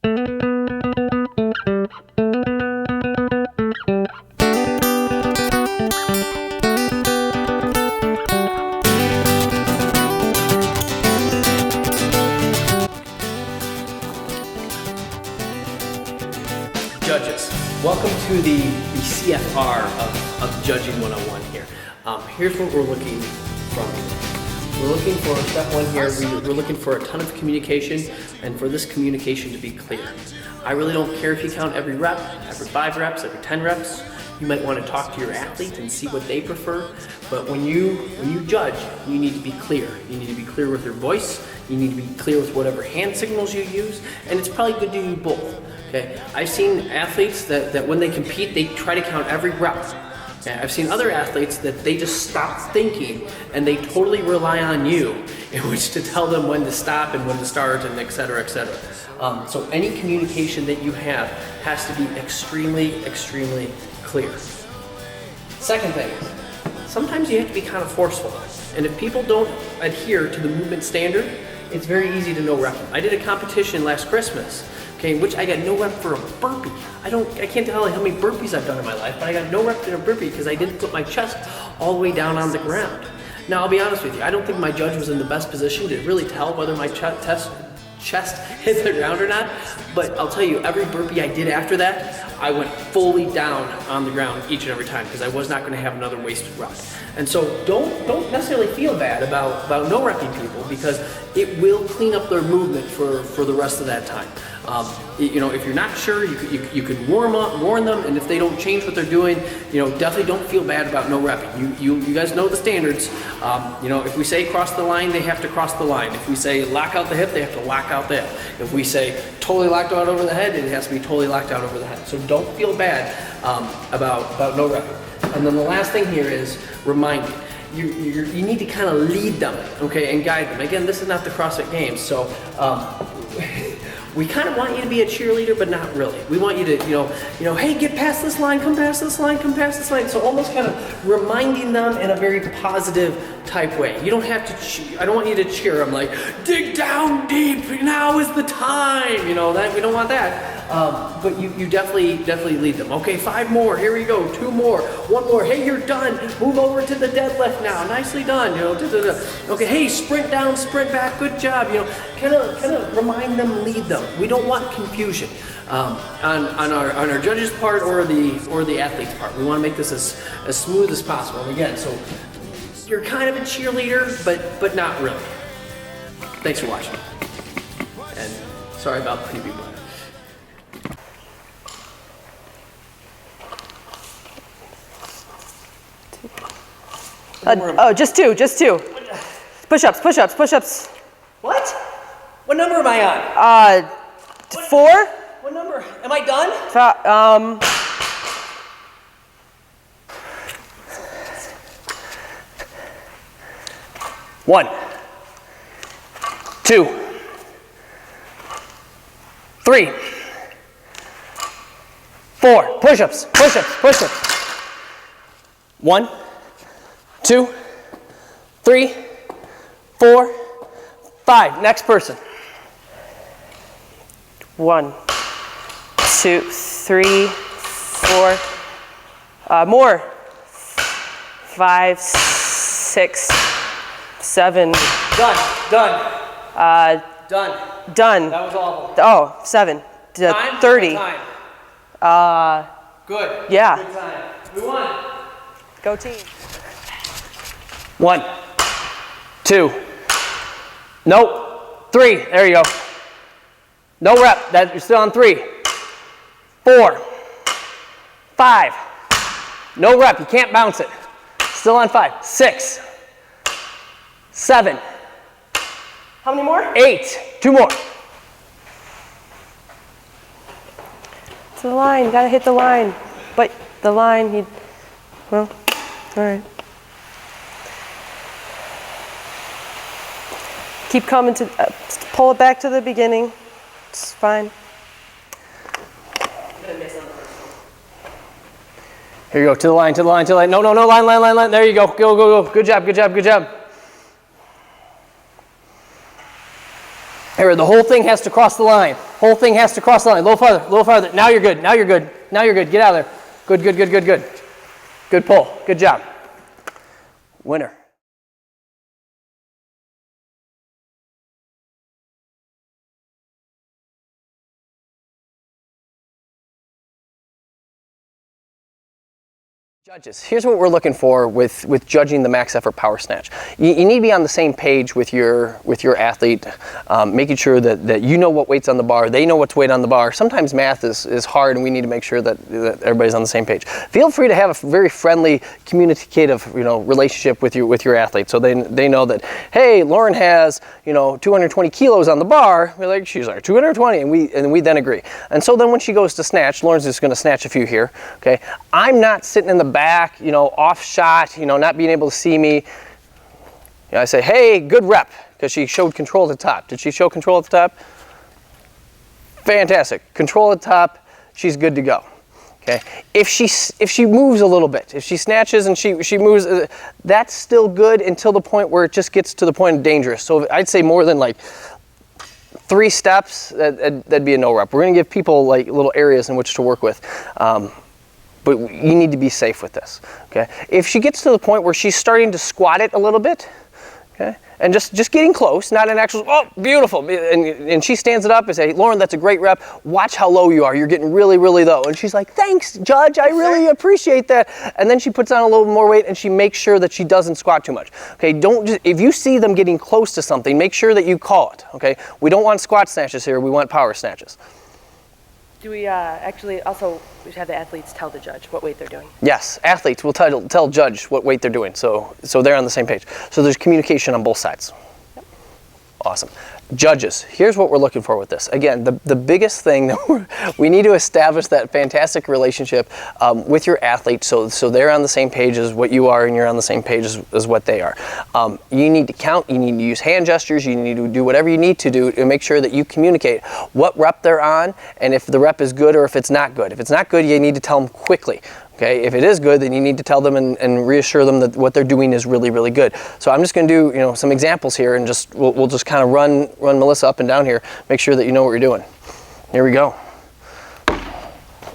Judges, welcome to the CFR of Judging 101 here. Here's what we're looking from. We're looking for step one here. We're looking for a ton of communication and for this communication to be clear. I really don't care if you count every rep, every 5 reps, every 10 reps. You might want to talk to your athlete and see what they prefer. But when you judge, you need to be clear. You need to be clear with your voice. You need to be clear with whatever hand signals you use. And it's probably good to do both. Okay, I've seen athletes that when they compete, they try to count every rep. Okay, I've seen other athletes that they just stop thinking and they totally rely on you in which to tell them when to stop and when to start and et cetera, et cetera. So any communication that you have has to be extremely, extremely clear. Second thing is, sometimes you have to be kind of forceful. And if people don't adhere to the movement standard, it's very easy to no rep them. I did a competition last Christmas, okay, in which I got no rep for a burpee. I can't tell you how many burpees I've done in my life, but I got no rep in a burpee because I didn't put my chest all the way down on the ground. Now, I'll be honest with you, I don't think my judge was in the best position to really tell whether my chest hit the ground or not, but I'll tell you, every burpee I did after that, I went fully down on the ground each and every time because I was not going to have another wasted rep. And so don't necessarily feel bad about no repping people because it will clean up their movement for the rest of that time. You know, if you're not sure, you can warn them, and if they don't change what they're doing, you know, definitely don't feel bad about no repping. You guys know the standards. You know, if we say cross the line, they have to cross the line. If we say lock out the hip, they have to lock out the hip. If we say totally locked out over the head, it has to be totally locked out over the head. So don't feel bad about no repping. And then the last thing here is reminding. You need to kind of lead them, okay, and guide them. Again, this is not the CrossFit Games, so we kind of want you to be a cheerleader, but not really. We want you to, you know, hey, get past this line, come past this line, come past this line. So almost kind of reminding them in a very positive type way. You don't have to. I don't want you to cheer them like, dig down deep. Now is the time. You know that we don't want that. But you definitely lead them. Okay, 5 more. Here we go. 2 more. 1 more. Hey, you're done. Move over to the deadlift now. Nicely done. You know. Okay. Hey, sprint down, sprint back. Good job. You know, kind of remind them, lead them. We don't want confusion on our judges' part or the athlete's part. We want to make this as smooth as possible. And again, so you're kind of a cheerleader, but not really. Thanks for watching. And sorry about the preview. Just two. Push-ups. What? What number am I on? 4. What number? Am I done? 1, 2, 3, 4. Push-ups. 1, 2, 3, 4, 5. Next person. 1, 2, 3, 4. More. 5, 6, 7. Done. Done. That was awful. Oh, 7. Time? 30. Time. Good. Yeah. Good time. We won. Go team. 1, 2. Nope. 3. There you go. No rep. That you're still on 3. 4. 5. No rep. You can't bounce it. Still on 5. 6. 7. How many more? 8. 2 more. To the line. You gotta hit the line. But the line, well, all right. Keep coming to, pull it back to the beginning. It's fine. Here you go, to the line. No, line. There you go. Go. Good job. Here, the whole thing has to cross the line. Whole thing has to cross the line. A little farther, a little farther. Now you're good, now you're good, now you're good. Get out of there. Good, good, good, good, good. Good pull, good job. Winner. Judges, here's what we're looking for with judging the max effort power snatch. You need to be on the same page with your athlete, making sure that you know what weight's on the bar, they know what's weight on the bar. Sometimes math is hard, and we need to make sure that everybody's on the same page. Feel free to have a very friendly, communicative, relationship with your athlete, so they know that, hey, Lauren has 220 kilos on the bar. We're like, she's like 220, and we then agree. And so then when she goes to snatch, Lauren's just going to snatch a few here. Okay, I'm not sitting in the back, off shot, not being able to see me. I say, hey, good rep, because she showed control at the top. Did she show control at the top? Fantastic. Control at the top, she's good to go. Okay. If she moves a little bit, if she snatches and she moves, that's still good until the point where it just gets to the point of dangerous. So I'd say more than like 3 steps, that'd be a no rep. We're going to give people like little areas in which to work with. But you need to be safe with this, okay? If she gets to the point where she's starting to squat it a little bit, okay, and just getting close, not an actual, oh, beautiful, and she stands it up and say, Lauren, that's a great rep, watch how low you are, you're getting really, really low. And she's like, thanks, Judge, I really appreciate that. And then she puts on a little more weight and she makes sure that she doesn't squat too much, okay? If you see them getting close to something, make sure that you call it, okay? We don't want squat snatches here, we want power snatches. Do we actually also we should have the athletes tell the judge what weight they're doing? Yes, athletes will tell judge what weight they're doing, so they're on the same page. So there's communication on both sides. Yep. Awesome. Judges, here's what we're looking for with this. Again, the biggest thing that we need to establish that fantastic relationship with your athlete, so they're on the same page as what you are and you're on the same page as what they are. You need to count, you need to use hand gestures, you need to do whatever you need to do to make sure that you communicate what rep they're on and if the rep is good or if it's not good. If it's not good, you need to tell them quickly. Okay, if it is good, then you need to tell them and reassure them that what they're doing is really, really good. So I'm just going to do some examples here, and we'll just kind of run Melissa up and down here, make sure that you know what you're doing. Here we go.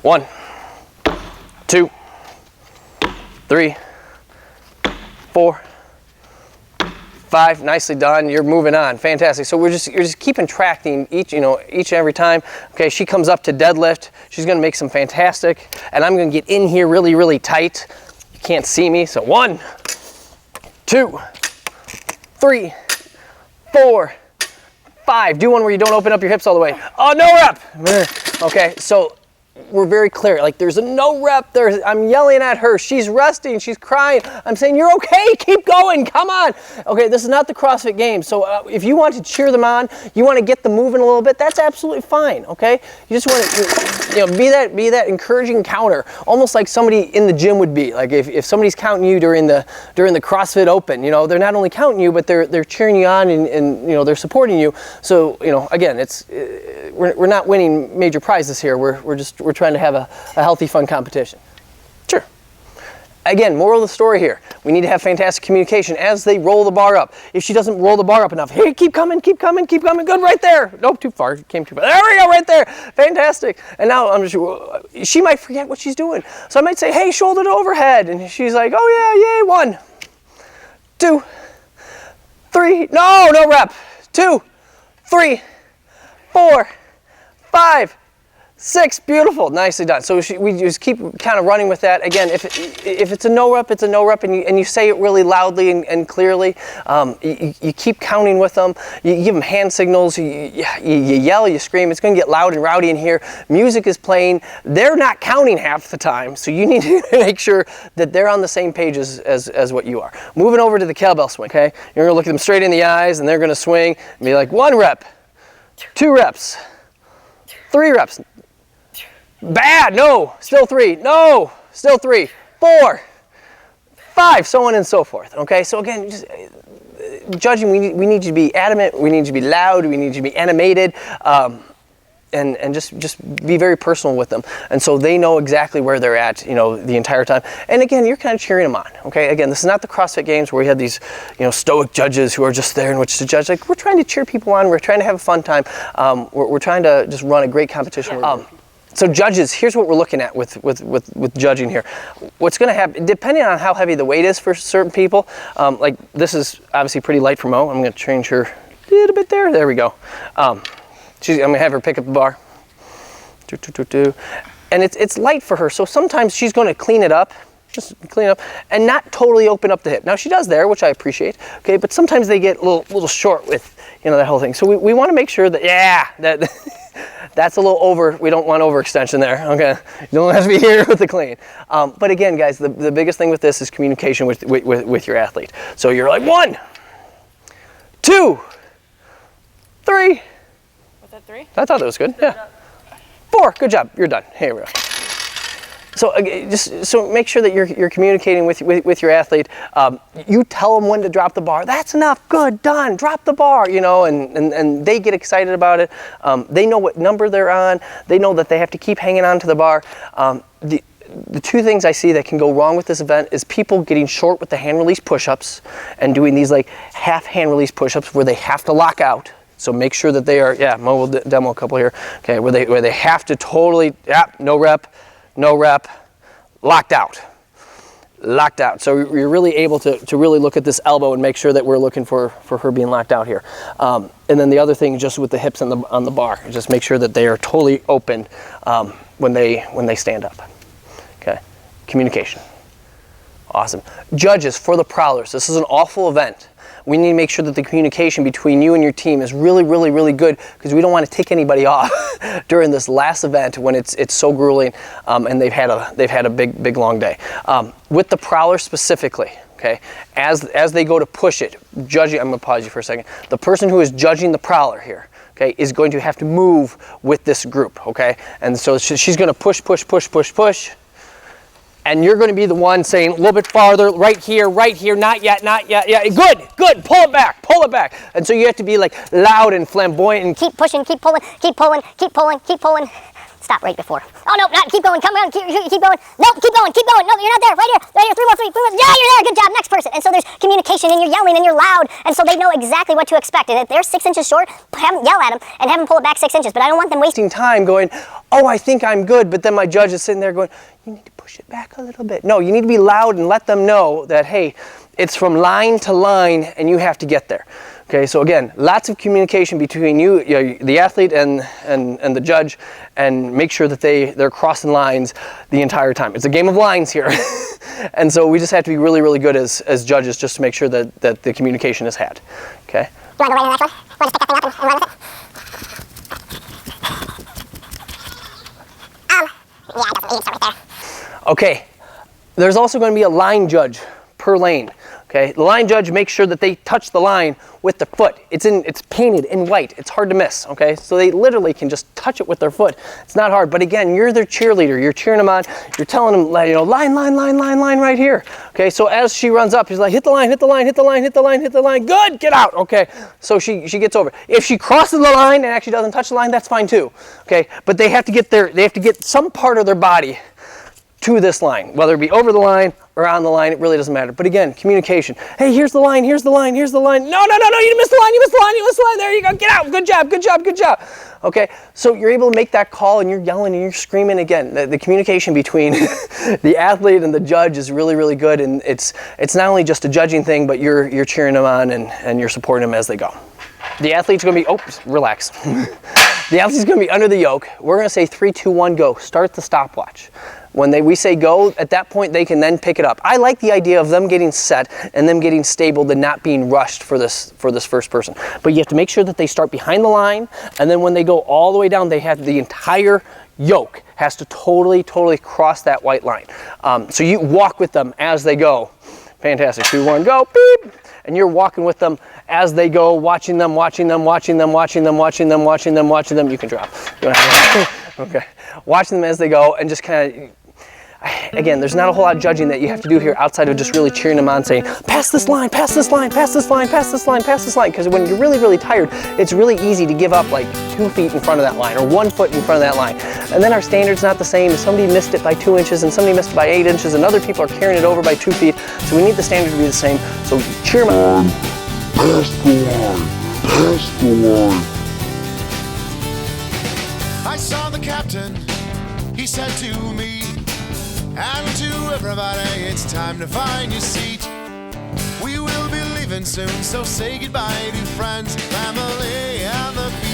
1, 2, 3, 4, 5. Nicely done. You're moving on. Fantastic. So you're just keeping tracking each and every time. Okay, she comes up to deadlift. She's going to make some fantastic, and I'm going to get in here really, really tight. You can't see me. So 1, 2, 3, 4, 5. Do one where you don't open up your hips all the way. Oh, no rep. Okay, so we're very clear. Like, there's a no rep. I'm yelling at her. She's resting. She's crying. I'm saying, you're okay. Keep going. Come on. Okay, this is not the CrossFit Games. So if you want to cheer them on, you want to get them moving a little bit, that's absolutely fine. Okay, you just want to be that encouraging counter, almost like somebody in the gym would be. Like if somebody's counting you during the CrossFit Open, they're not only counting you, but they're cheering you on and they're supporting you. So again, we're not winning major prizes here. We're trying to have a healthy, fun competition. Sure. Again, moral of the story here, we need to have fantastic communication as they roll the bar up. If she doesn't roll the bar up enough, hey, keep coming, keep coming, keep coming, good, right there. Nope, too far, came too far. There we go, right there, fantastic. And now she might forget what she's doing. So I might say, hey, shoulder to overhead. And she's like, oh yeah, yay, 1, 2, 3, no rep. 2, 3, 4, 5, 6, beautiful, nicely done. So we just keep kind of running with that. Again, if it's a no rep, it's a no rep, and you say it really loudly and clearly. You keep counting with them. You give them hand signals. You yell, you scream. It's going to get loud and rowdy in here. Music is playing. They're not counting half the time, so you need to make sure that they're on the same page as what you are. Moving over to the kettlebell swing. Okay, you're going to look at them straight in the eyes, and they're going to swing and be like, 1 rep, 2 reps, 3 reps. Bad, no, still 3, no, still 3, 4, 5, so on and so forth. Okay, so again, just judging, we need you to be adamant, we need you to be loud, we need you to be animated. and just be very personal with them. And so they know exactly where they're at, you know, the entire time. And again, you're kind of cheering them on, okay? Again, this is not the CrossFit Games where we have these, you know, stoic judges who are just there in which to judge. Like, we're trying to cheer people on. We're trying to have a fun time. We're trying to just run a great competition. So judges, here's what we're looking at with judging here. What's going to happen, depending on how heavy the weight is for certain people, like this is obviously pretty light for Mo. I'm going to change her a little bit there. There we go. I'm going to have her pick up the bar. And it's light for her, so sometimes she's going to clean it up, just clean up, and not totally open up the hip. Now she does there, which I appreciate, okay, but sometimes they get a little short with, you know, that whole thing. So we want to make sure that, that that's a little over, we don't want overextension there, okay? You don't have to be here with the clean. But again, guys, the biggest thing with this is communication with your athlete. So you're like 1, 2, 3. Was that 3? I thought that was good, yeah. 4, good job, you're done. Here we go. So so make sure that you're communicating with your athlete. You tell them when to drop the bar. That's enough. Good, done. Drop the bar. You know, and they get excited about it. They know what number they're on. They know that they have to keep hanging on to the bar. The 2 things I see that can go wrong with this event is people getting short with the hand release push-ups and doing these like half hand release push-ups where they have to lock out. So make sure that they are. Yeah, Mo will demo a couple here. Okay, where they have to totally. Yeah, no rep. Locked out. So you're really able to really look at this elbow and make sure that we're looking for her being locked out here. And then the other thing, just with the hips on the bar, just make sure that they are totally open when they stand up. Okay, communication. Awesome. Judges, for the prowlers, this is an awful event. We need to make sure that the communication between you and your team is really, really, really good, because we don't want to take anybody off during this last event when it's so grueling and they've had a big long day. With the prowler specifically, okay, as they go to push it, judging. I'm going to pause you for a second. The person who is judging the prowler here, okay, is going to have to move with this group, okay, and so she's going to push. And you're going to be the one saying a little bit farther, right here, not yet, yeah, good, pull it back. And so you have to be like loud and flamboyant and keep pushing, keep pulling. Stop right before. Oh no, not keep going, come around, keep going. No, keep going. No, you're not there, right here, 3 more, 3 more. Yeah, you're there, good job, next person. And so there's communication and you're yelling and you're loud, and so they know exactly what to expect. And if they're 6 inches short, yell at them and have them pull it back 6 inches. But I don't want them wasting time going, oh, I think I'm good, but then my judge is sitting there going, you need to push it back a little bit. No, you need to be loud and let them know that, hey, it's from line to line and you have to get there. Okay, so again, lots of communication between you know, the athlete and the judge, and make sure that they're crossing lines the entire time. It's a game of lines here. And so we just have to be really, really good as judges just to make sure that the communication is had. Okay? You want to go right to the next one? Want to pick that thing up and run with it? Yeah, I got some 8 right there. Okay, there's also going to be a line judge per lane. Okay, the line judge makes sure that they touch the line with their foot. It's painted in white. It's hard to miss. Okay, so they literally can just touch it with their foot. It's not hard. But again, you're their cheerleader. You're cheering them on. You're telling them, you know, line right here. Okay, so as she runs up, she's like, hit the line. Good, get out. Okay, so she gets over. If she crosses the line and actually doesn't touch the line, that's fine too. Okay, but they have to get some part of their body to this line, whether it be over the line or on the line, it really doesn't matter. But again, communication. Hey, here's the line. No, you missed the line. You missed the line. There you go. Get out. Good job. Okay, so you're able to make that call and you're yelling and you're screaming again. The communication between the athlete and the judge is really, really good. And it's not only just a judging thing, but you're cheering them on and you're supporting them as they go. The athlete's going to be, relax. The athlete's going to be under the yoke. We're going to say 3, 2, 1, go. Start the stopwatch. When we say go, at that point they can then pick it up. I like the idea of them getting set and them getting stable and not being rushed for this first person. But you have to make sure that they start behind the line, and then when they go all the way down, they have the entire yoke has to totally cross that white line. So you walk with them as they go. Fantastic. 2, 1, go. Beep. And you're walking with them as they go, watching them. You can drop. Okay. Watching them as they go and just kind of, Again, there's not a whole lot of judging that you have to do here outside of just really cheering them on, saying, pass this line, pass this line, pass this line, pass this line, pass this line. Because when you're really, really tired, it's really easy to give up like 2 feet in front of that line or 1 foot in front of that line. And then our standard's not the same. If somebody missed it by 2 inches and somebody missed it by 8 inches and other people are carrying it over by 2 feet, so we need the standard to be the same. So cheer them on. Pass the line, pass the line. I saw the captain, he said to me, and to everybody, it's time to find your seat. We will be leaving soon, so say goodbye to friends, family, and